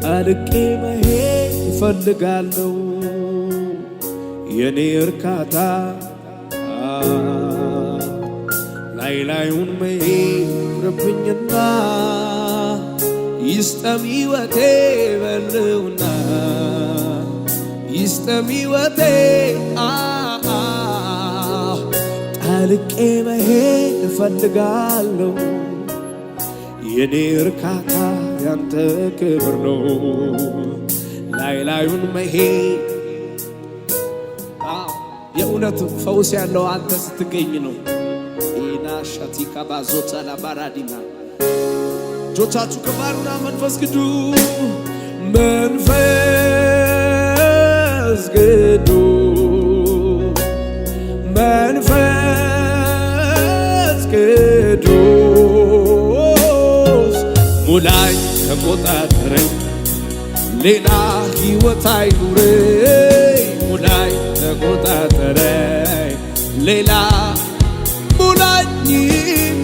ጠልቄ መሄድ እፈልጋለሁ የኔ እርካታ ላይ ላዩን መሄድ ረብኝና ይስጠም ሕይወቴ በልውና ይስጠም ሕይወቴ ጠልቄ መሄድ እፈልጋለሁ የኔ እርካታ ያንተ ክብር ነው ላይ ላዩን መሄድ የእውነት ፈውስ ያለው አንተ ስትገኝ ነው ኢና ሻቲካ ባዞታ ላባራዲና ጆቻችሁ ከባሩና መንፈስ ቅዱስ መንፈስ ቅዱስ መንፈስ ቅዱስ ሙላኝ ተቆጣጠረኝ ሌላ ሕይወት አይኑረኝ ሙላኝ ተቆጣጠረኝ ሌላ ሙላኝ